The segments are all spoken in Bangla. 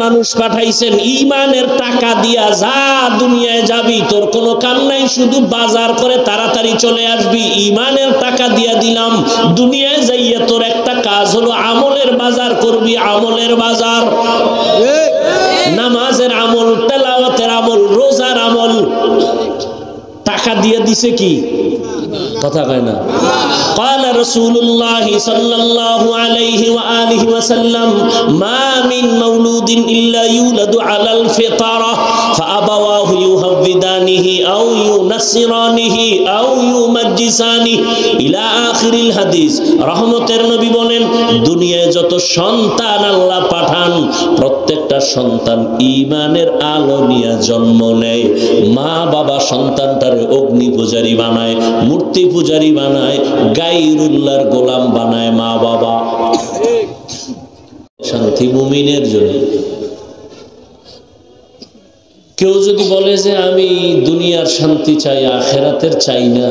মানুষ পাঠাইছেন ঈমানের টাকা দিয়া যা দুনিয়ায় যাবি, তোর কোনো কাম নাই, শুধু বাজার করে তাড়াতাড়ি চলে আসবি। ঈমানের টাকা দিয়া দিলাম, দুনিয়ায় যাইয়া তোর একটা কাজ হলো আমলের বাজার করবি, আমলের বাজার, নামাজের আমল, তেলাওয়াতের আমল, রোজার আমল। টাকা দিয়ে দিছে কি? কথা কয় না। قال رسول الله صلى الله عليه وآله وسلم ما من مولود إلا يولد على الفطرة فأبواه يهودانه أو ينصرانه أو يمجسانه إلى آخر الحديث। রহমতের নবী বলেন, দুনিয়ায় যত সন্তান আল্লাহ পাঠান, প্রত্যেকটা সন্তান ঈমানের আলো নিয়ে জন্ম নেয়। মা বাবা সন্তানটারে অগ্নি পূজারী বানায়, মূর্তি পূজারী বানায়, গায়রুল্লাহর গোলাম বানায় মা বাবা। শান্তি মুমিনের জন্য। কেউ যদি বলে যে আমি দুনিয়ার শান্তি চাই, আখিরাতের চাই না,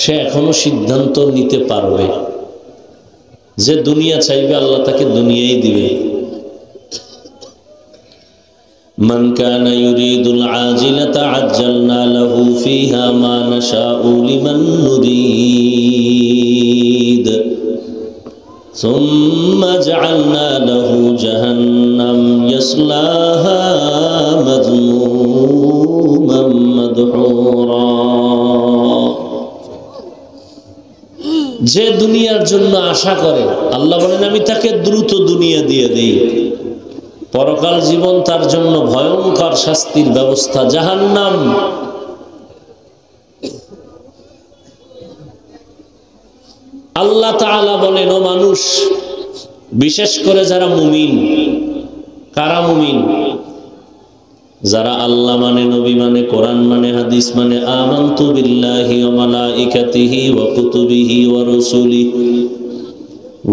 সে এখনো সিদ্ধান্ত নিতে পারবে যে দুনিয়া চাইবে, আল্লাহ তাকে দুনিয়াই দিবে। من كان يريد العاجلة عجلنا له فيها ما نشاء لمن نريد ثم جعلنا له جهنم يصلاها مذموما مدحورا। যে দুনিয়ার জন্য আশা করে, আল্লাহ বলেন আমি তাকে দ্রুত দুনিয়া দিয়ে দেই, পরকাল জীবন তার জন্য ভয়ঙ্কর শাস্তির ব্যবস্থা, জাহান্নাম। আল্লাহ তাআলা বলেন, ও মানুষ, বিশেষ করে যারা মুমিন। কারা মুমিন? যারা আল্লাহ মানে, নবী মানে, কোরআন মানে, হাদিস মানে, আমানতু বিল্লাহি ওয়া মালাইকাতিহি ওয়া কুতুবিহি ওয়া রুসুলিহি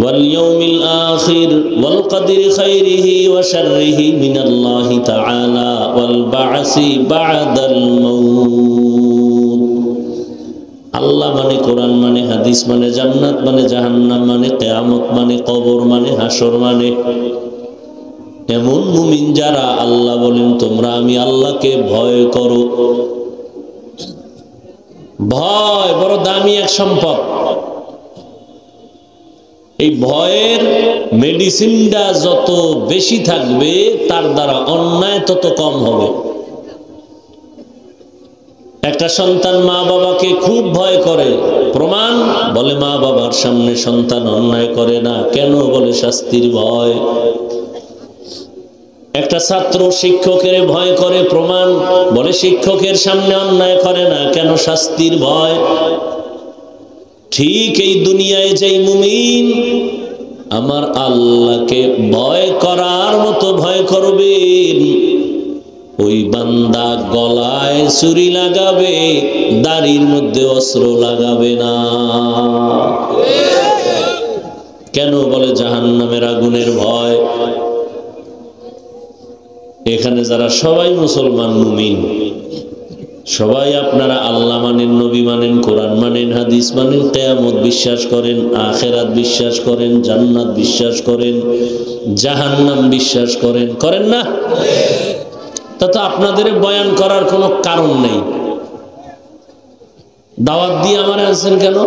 واليوم الآخر والقدر خيره وشره من الله تعالى والبعث بعد الموت। আল্লাহ মানে, কোরআন মানে, হাদিস মানে, জান্নাত মানে, জাহান্নাম মানে, কিয়ামত মানে, কবর মানে, হাসর মানে। এমন মুমিন যারা, আল্লাহ বলেন তোমরা আমি আল্লাহকে ভয় করো। ভয় বড় দামি এক সম্পদ। এই ভয়ের মেডিসিনটা যত বেশি থাকবে, তার দ্বারা অন্যায় তত কম হবে। একটা সন্তান মা বাবাকে খুব ভয় করে, প্রমাণ বলে মা বাবার সামনে সন্তান অন্যায় করে না, কেন? বলে শাস্তির ভয়। একটা ছাত্র শিক্ষকের ভয় করে, প্রমাণ বলে শিক্ষকের সামনে অন্যায় করে না, কেন? শাস্তির ভয়। ঠিক এই দুনিয়ায় যেই মুমিন আমার আল্লাহকে ভয় করার মতো ভয় করবেন, ওই বান্দা গলায় ছুরি লাগাবে, দাড়ির মধ্যে অস্ত্র লাগাবে না। কেন? বলে জাহান্নামের আগুনের ভয়। এখানে যারা সবাই মুসলমান মুমিন, সবাই আপনারা আল্লাহ মানেন, নবী মানেন, কোরআন মানেন, হাদিস মানেন, কিয়ামত বিশ্বাস করেন, আখিরাত বিশ্বাস করেন, জান্নাত বিশ্বাস করেন, জাহান্নাম বিশ্বাস করেন, করেন না? তা তো আপনাদের বয়ান করার কোনো কারণ নেই। দাওয়াত দিয়ে আমার আনছেন কেন?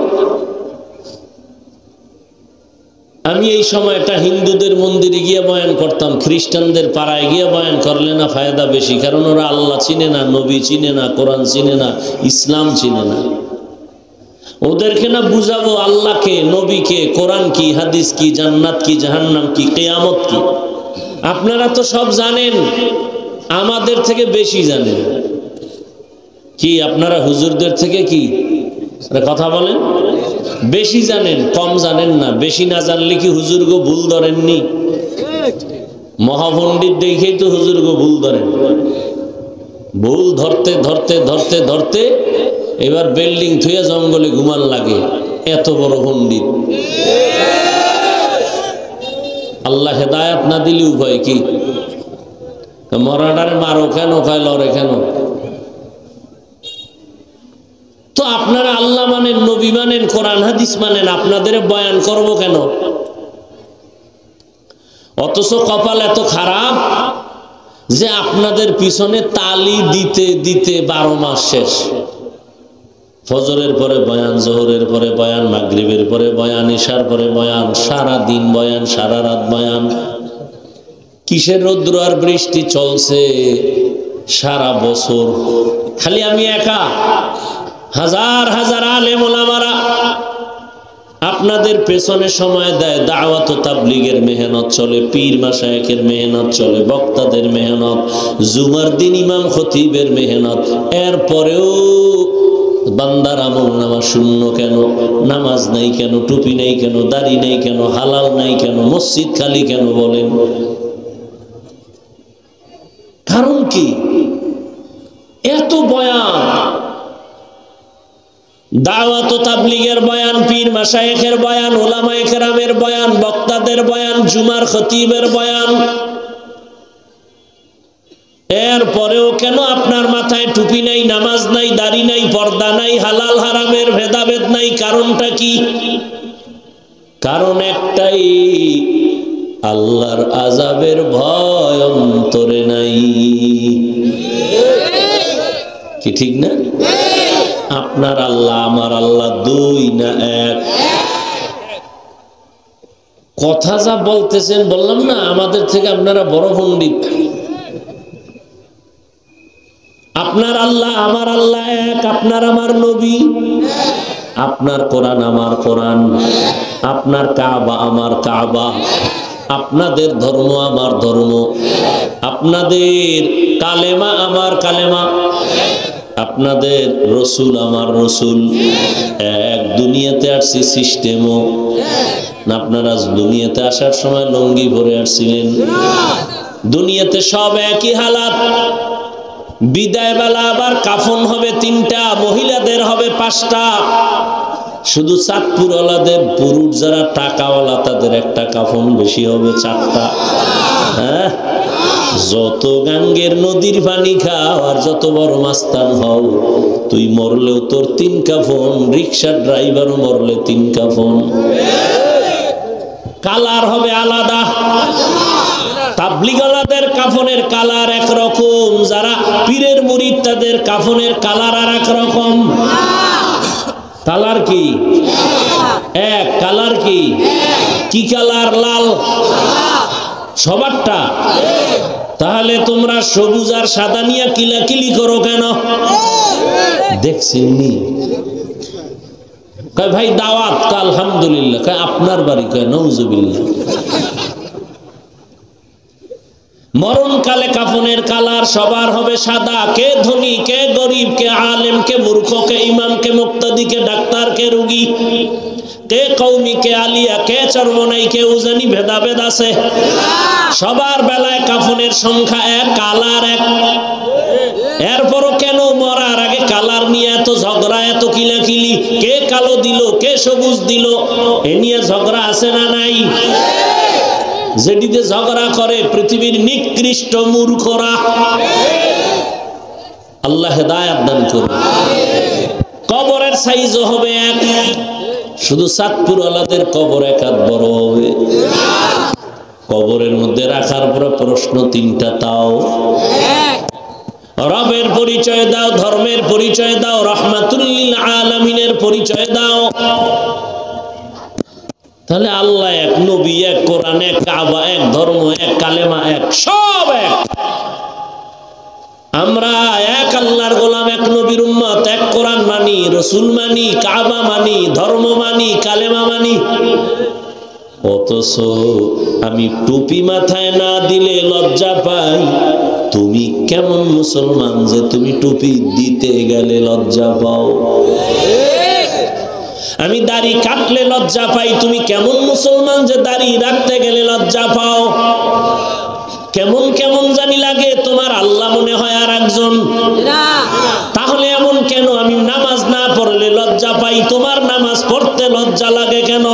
আমি এই সময়টা হিন্দুদের মন্দিরে গিয়ে বয়ান করতাম, খ্রিস্টানদের পাড়ায় গিয়ে বয়ান করলে না ফায়দা বেশি, কারণ ওরা আল্লাহ চিনে না, নবী চিনে না, কোরআন চিনে না, ইসলাম চিনে না। ওদেরকে না বুঝাবো আল্লাহকে, নবীকে, কোরআন কি, হাদিস কি, জান্নাত কি, জাহান্নাম কি, কিয়ামত কি। আপনারা তো সব জানেন, আমাদের থেকে বেশি জানেন। কি আপনারা হুজুরদের থেকে কি কথা বলেন? বেশি জানেন, কম জানেন না। বেশি না জানলে কি হুজুরগো ভুল ধরেননি? মহাপণ্ডিত দেখেই তো হুজুরগো ভুল ধরেন। ভুল ধরতে ধরতে ধরতে ধরতে এবার বিল্ডিং থুয়ে জঙ্গলে ঘুমান লাগে, এত বড় পণ্ডিত। আল্লাহ হেদায়েত না দিলে উপায় কি? মরাডারে মারো কেন, কয় লড়ে কেন? তো আপনারা আল্লাহ মানেন, নবী মানেন, কোরআন হাদিস মানেন, আপনাদের বয়ান করব কেন? অথচ কপাল এত খারাপ, যে আপনাদের পিছনে তালি দিতে দিতে 12 মাস শেষ। ফজরের পরে বয়ান, জোহরের পরে বয়ান, মাগরিবের পরে বয়ান, ইশার পরে বয়ান, সারা দিন বয়ান, সারা রাত বয়ান। কিসের রৌদ্র আর বৃষ্টি চলছে সারা বছর। খালি আমি একা, হাজার হাজার আলেম ওলামারা আপনাদের পেছনে সময় দেয়। দাওয়াত ও তাবলীগের মেহনত চলে, পীর মাশায়েখের মেহনত চলে, বক্তাদের মেহনত, জুমার দিন ইমাম খতিবের মেহনত। এরপরেও বান্দার আমল নামা শূন্য কেন? নামাজ নাই কেন? টুপি নাই কেন? দাড়ি নাই কেন? হালাল নাই কেন? মসজিদ খালি কেন? বলেন কারণ কি? এত বয়ান, দাওয়াত ও তাবলীগের বয়ান, পীর মাশায়েখের বয়ান, উলামায়ে কেরামের বয়ান, বক্তাদের বয়ান, জুমার খতিবের বয়ান। এরপরেও কেন আপনার মাথায় টুপি নাই, নামাজ নাই, দাড়ি নাই, পর্দা নাই, হালাল হারামের ভেদাভেদ নাই? কারণটা কি? কারণ একটাই, আল্লাহর আযাবের ভয় অন্তরে নাই। কি ঠিক না? আপনার আল্লাহ আমার আল্লাহ দুই না এক? কথা যা বলতেছেন, বললাম না আমাদের থেকে আপনারা বড় পণ্ডিত। আপনার আল্লাহ আমার আল্লাহ এক, আপনার আমার নবী, আপনার কোরআন আমার কোরআন, আপনার কাবা আমার কাবা, আপনাদের ধর্ম আমার ধর্ম, আপনাদের কালেমা আমার কালেমা, আপনাদের রসুল আমার রসুল। এক দুনিয়াতে আসছি সিস্টেমও না। আপনারা দুনিয়াতে আসার সময় লুঙ্গি পরে আসছিলেন? দুনিয়াতে সব একই হালাত। বিদায় বেলা আবার কাফন হবে 3টা, মহিলাদের হবে 5টা। শুধু চাঁদপুর ওয়ালাদের, পুরুষ যারা টাকাওয়ালা তাদের একটা কাফন বেশি হবে 4টা। হ্যাঁ, যত গাঙ্গের নদীর পানি খাও আর যত বড় মাস্তান হও, তুই মরলেও তোর 3 কাফন। রিক্সার ড্রাইভারও মরলে 3 কাফন। কালার হবে আলাদা। তাবলীগওয়ালাদের কাফনের কালার একরকম, যারা পীরের মুরিদ তাদের কাফনের কালার আর একরকম। কালার কি এক? কালার কি? কি কালার? লাল সবারটা। তাহলে তোমরা সবুজ আর সাদা নিয়ে কিলাকিলি করো কেন? দেখছেননি? কয় ভাই দাওয়াত, আলহামদুলিল্লাহ। কয় আপনার বাড়ি? কয় নাউজুবিল্লাহ। মরণকালে কাফনের কালার সবার হবে সাদা। কে ধনী, কে গরিব, কে আলেম, কে মূর্খ, কে ইমাম, কে মুক্তাদি, কে ডাক্তার, কে রোগী, কে কওমি, কে আলিয়া, কে চরমনাই, কে উজানি, ভেদাভেদ আছে। সবার বেলায় কাফনের সংখ্যা এক, কালার এক। এরপরও কেন মরার আগে কালার নিয়ে এত ঝগড়া, এত কিলাকিলি? কে কালো দিল, কে সবুজ দিল, এ নিয়ে ঝগড়া আছে না নাই? যেটিতে ঝগড়া করে পৃথিবীর নিকৃষ্ট মূর্খরা। আল্লাহ হেদায়েত দান করুন। কবরের সাইজও হবে এক, শুধু চাঁদপুর ওয়ালাদের কবর এক হাত বড় হবে। কবরের মধ্যে রাখার পর প্রশ্ন 3টা, তাও রবের পরিচয় দাও, ধর্মের পরিচয় দাও, রাহমাতুল লিল আলামিনের পরিচয় দাও। তাহলে আল্লাহ এক, নবী এক, কোরআন এক, কাবা এক, ধর্ম এক, কালেমা এক, সব এক। আমরা এক আল্লাহর গোলাম, এক নবীর উম্মত, এক কোরআন মানি, রসুল মানি, কাবা মানি, ধর্ম মানি, কালেমা মানি। অথচ আমি টুপি মাথায় না দিলে লজ্জা পাই। তুমি কেমন মুসলমান যে তুমি টুপি দিতে গেলে লজ্জা পাও? আমি দাড়ি কাটলে লজ্জা পাই, তুমি কেমন মুসলমান যে দাড়ি রাখতে গেলে লজ্জা পাও? কেমন কেমন জানি লাগে তোমার, আল্লাহ মনে হয় আর একজন। তাহলে এমন কেন? আমি নামাজ না পড়লে লজ্জা পাই, তোমার নামাজ পড়তে লজ্জা লাগে কেন?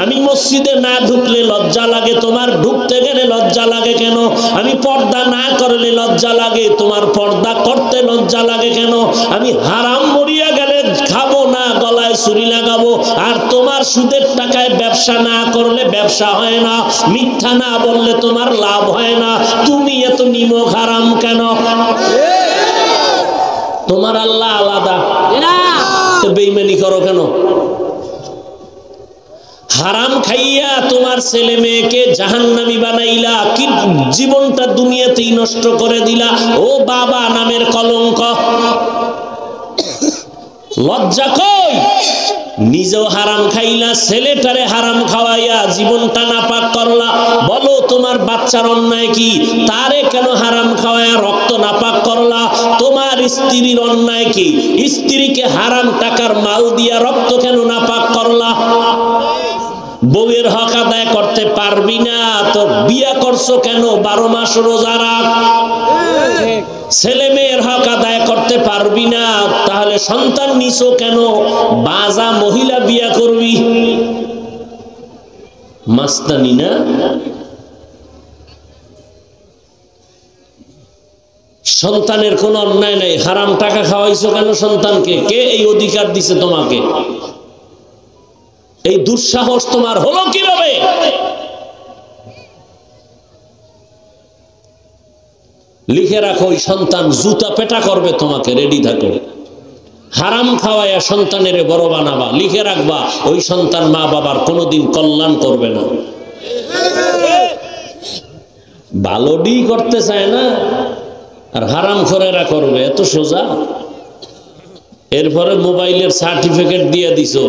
আমি মসজিদে না ঢুকলে লজ্জা লাগে, তোমার ঢুকতে গেলে লজ্জা লাগে কেন? আমি পর্দা না করলে লজ্জা লাগে, তোমার পর্দা করতে লজ্জা লাগে কেন? আমি হারাম মরিয়া গেলে খাবো না, গলায় ছুরি লাগাবো। আর তোমার সুদের টাকায় ব্যবসা না করলে ব্যবসা হয় না, মিথ্যা না বললে তোমার লাভ হয় না। তুমি এত নিমক হারাম কেন? তোমার আল্লাহ আলাদা, বেঈমানি করো কেন? হারাম খাইয়া তোমার ছেলে মেয়েকে জাহান্নামী বানাইলা, কি জীবনটা দুনিয়াতেই নষ্ট করে দিলা। ও বাবা নামের কলঙ্ক, লজ্জা কই? নিজেও হারাম খাইলা, ছেলেটারে হারাম খাওয়াইয়া জীবনটা নাপাক করলা। বলো তোমার বাচ্চার অন্যায় কি? তারে কেন হারাম খাওয়াইয়া রক্ত নাপাক করলা? তোমার স্ত্রীর অন্যায় কি? স্ত্রীকে হারাম টাকার মাল দিয়া রক্ত কেন নাপাক করলা? বউয়ের হক আদায় করতে পারবি না তো বিয়া করছো কেন? 12 মাস রোজা রাখ। ছেলে মেয়ের হক আদায় করতে পারবি না তাহলে সন্তান নিছো কেন? বাজা মহিলা বিয়া করবি, মাস্তানি না? সন্তানের কোনো অন্যায় নাই, হারাম টাকা খাওয়াইছো কেন সন্তানকে? কে এই অধিকার দিছে তোমাকে? এই দুঃসাহস তোমার হলো কিভাবে? লিখে রাখো, ওই সন্তান জুতা পেটা করবে তোমাকে, রেডি থাকো। হারাম খাওয়াইয়া সন্তানের বড় বানাবা, লিখে রাখবা ওই সন্তান মা বাবার কোনোদিন কল্যাণ করবে না। ভালো ডি করতে চায় না আর হারাম খোরেরা করবে, এত সোজা? এরপরে মোবাইলের সার্টিফিকেট দিয়ে দিছো,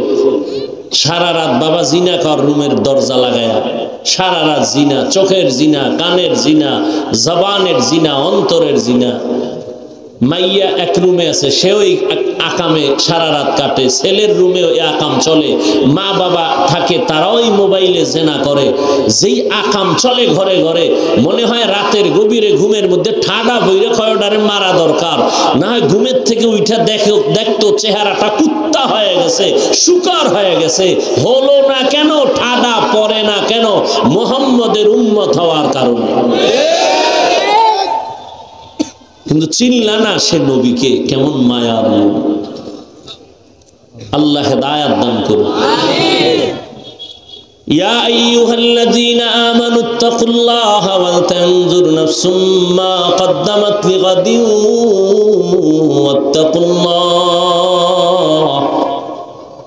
সারা রাত বাবা জিনা কর রুমের দরজা লাগায়া, সারা রাত জিনা, চোখের জিনা, কানের জিনা, জবানের জিনা, অন্তরের জিনা। মাইয়া এক রুমে আছে, সেও আকামে সারা রাত কাটে, ছেলের রুমেও এই আকাম চলে, মা বাবা থাকে তারাও এই মোবাইলে জেনা করে। যেই আকাম চলে ঘরে ঘরে, মনে হয় রাতের গভীরে ঘুমের মধ্যে ঠাডা বইরে কয়টারে মারা দরকার, না হয় ঘুমের থেকে উঠা দেখতো চেহারাটা কুত্তা হয়ে গেছে, শুকার হয়ে গেছে। হলো না কেন? ঠাডা পড়ে না কেন? মুহাম্মদের উম্মত হওয়ার কারণে। কিন্তু চিনলা না সে নবীকে, কেমন মায়ার নবী। আল্লাহ হেদায়েত দান করুন। ইয়া আইয়ুহাল্লাযীনা আমানুত্তাকুল্লাহা ওয়া তানজুর নাফসুম মা কদ্দামাত লিগাদিন ওয়াত্তাকুল্লাহ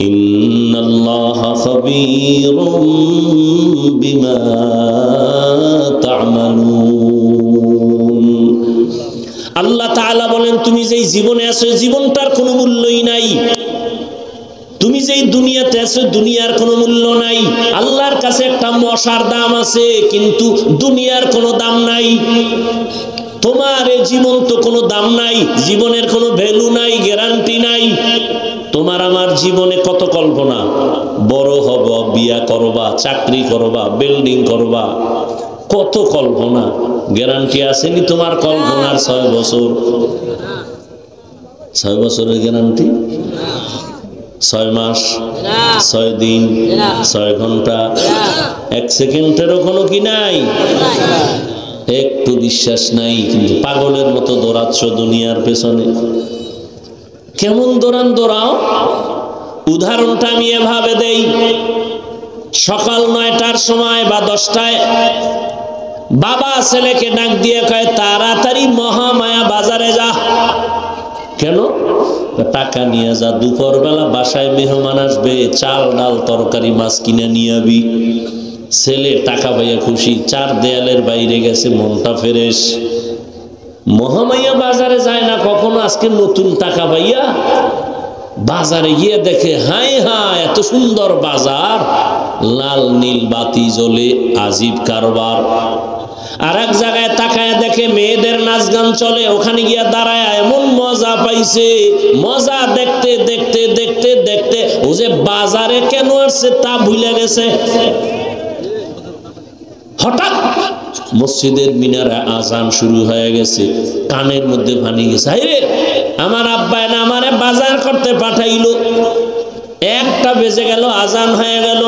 ইন্নাল্লাহা খাবীরুম বিমা তা'মালুন। আল্লাহ তাআলা বলেন, তুমি যেই জীবনে আছো জীবনটার কোনো মূল্যই নাই। তুমি যেই দুনিয়াতে আছো দুনিয়ার কোনো মূল্য নাই। আল্লাহর কাছে একটা মশার দাম আছে, কিন্তু দুনিয়ার কোনো দাম নাই। তোমার এই জীবন তো কোনো দাম নাই, জীবনের কোনো ভ্যালু নাই, গ্যারান্টি নাই। তোমার আমার জীবনে কত কল্পনা, বড় হব, বিয়া করবা, চাকরি করবা, বিল্ডিং করবা, কত কল্পনা। গ্যারান্টি আসেনি তোমার কল্পনার 6 বছর? 6 বছরের গ্যারান্টি? 6 মাস, 6 দিন, 6 ঘন্টা, 1 সেকেন্ডেরও কোনো কি নাই? একটু বিশ্বাস নাই, কিন্তু পাগলের মতো দৌড়াচ্ছ দুনিয়ার পেছনে। কেমন দৌড়াও? উদাহরণটা আমি এভাবে দেই। সকাল 9টার সময় বা 10টায় বাবা ছেলেকে ডাক দিয়ে কয়, তাড়াতাড়ি মহামায়া বাজারে যা। কেন? টাকা নিয়ে যা, দুপুরবেলা বাসায় মেহমান আসবে, চাল ডাল তরকারি মাছ কিনে নিয়ে আবি। ছেলে টাকা পাইয়া খুশি, 4 দেয়ালের বাইরে গেছে, মনটা ফ্রেশ। মহামায়া বাজারে যায় না কখনো, আজকে নতুন টাকা পাইয়া বাজারে গিয়ে দেখে, হায় হায় এত সুন্দর বাজার, লাল নীল বাতি জ্বলে, আজীব কারবার। আর এক জায়গায় তাকায় দেখে মেয়েদের নাচ গান চলে, ওখানে গিয়া দাঁড়ায় এমন মজা পাইছে। মজা দেখতে দেখতে দেখতে দেখতে ও যে বাজারে কেন আসছে তা ভুলে গেছে। হঠাৎ মসজিদের মিনারে আজান শুরু হয়ে গেছে, কানের মধ্যে পানি গেছে। আরে আমার আব্বা না আমারে বাজার করতে পাঠাইলো, 1টা বেজে গেল, আজান হয়ে গেল।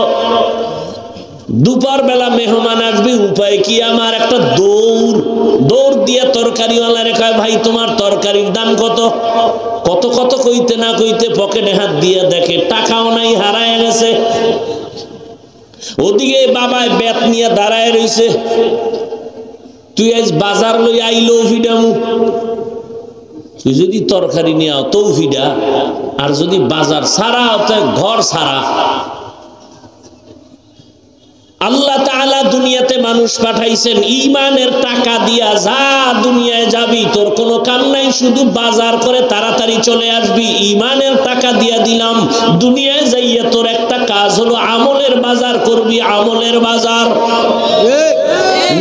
দুপুর বেলা মেহমান আসবে, উপায় কি আমার? একটা দৌড় দিয়ে তরকারিওয়ালারে কয়, ভাই তোমার তরকারির দাম কত? কত কত কইতে না কইতে পকেটে হাত দিয়ে দেখে টাকাও নাই, হারায় গেছে। ওদিকে বাবায় বেত নিয়ে দাঁড়ায় রইছে, তুই আজ বাজার লই আইলো ফিডামু, তুই যদি তরকারি নিয়ে আও তো ফিডা, আর যদি বাজার সারা ঘর সারা। আল্লাহ তাআলা দুনিয়াতে মানুষ পাঠাইছেন ঈমানের টাকা দিয়া, যা দুনিয়ায় যাবি তোর কোনো কাম নাই, শুধু বাজার করে তাড়াতাড়ি চলে আসবি, ঈমানের টাকা দিয়া দিলাম। দুনিয়ায় যাইয়া তোর একটা কাজ হলো আমলের বাজার করবি, আমলের বাজার,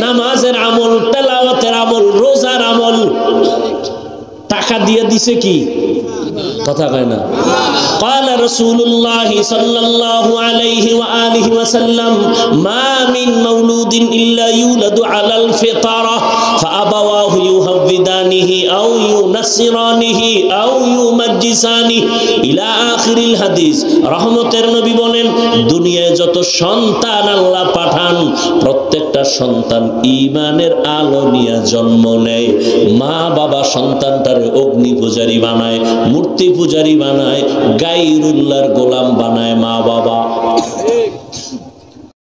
নামাজের আমল, তেলাওয়াতের আমল, রোজার আমল। টাকা দিয়ে দিছে কি? কথা কয় না। قال رسول الله صلى الله عليه وآله وسلم ما من مولود إلا يولد على الفطرة فأبواه يهودانه أو ينصرانه أو يمجسانه إلى آخر الحديث। রহমতের নবী বলেন, দুনিয়ায় যত সন্তান আল্লাহ পাঠান, প্রত্যেকটা সন্তান ঈমানের আলো নিয়ে জন্ম নেয়। মা বাবা সন্তানটারে অগ্নি পূজারী বানায়, মূর্তি পূজারী বানায়, গায়রুল্লাহর গোলাম বানায় মা বাবা।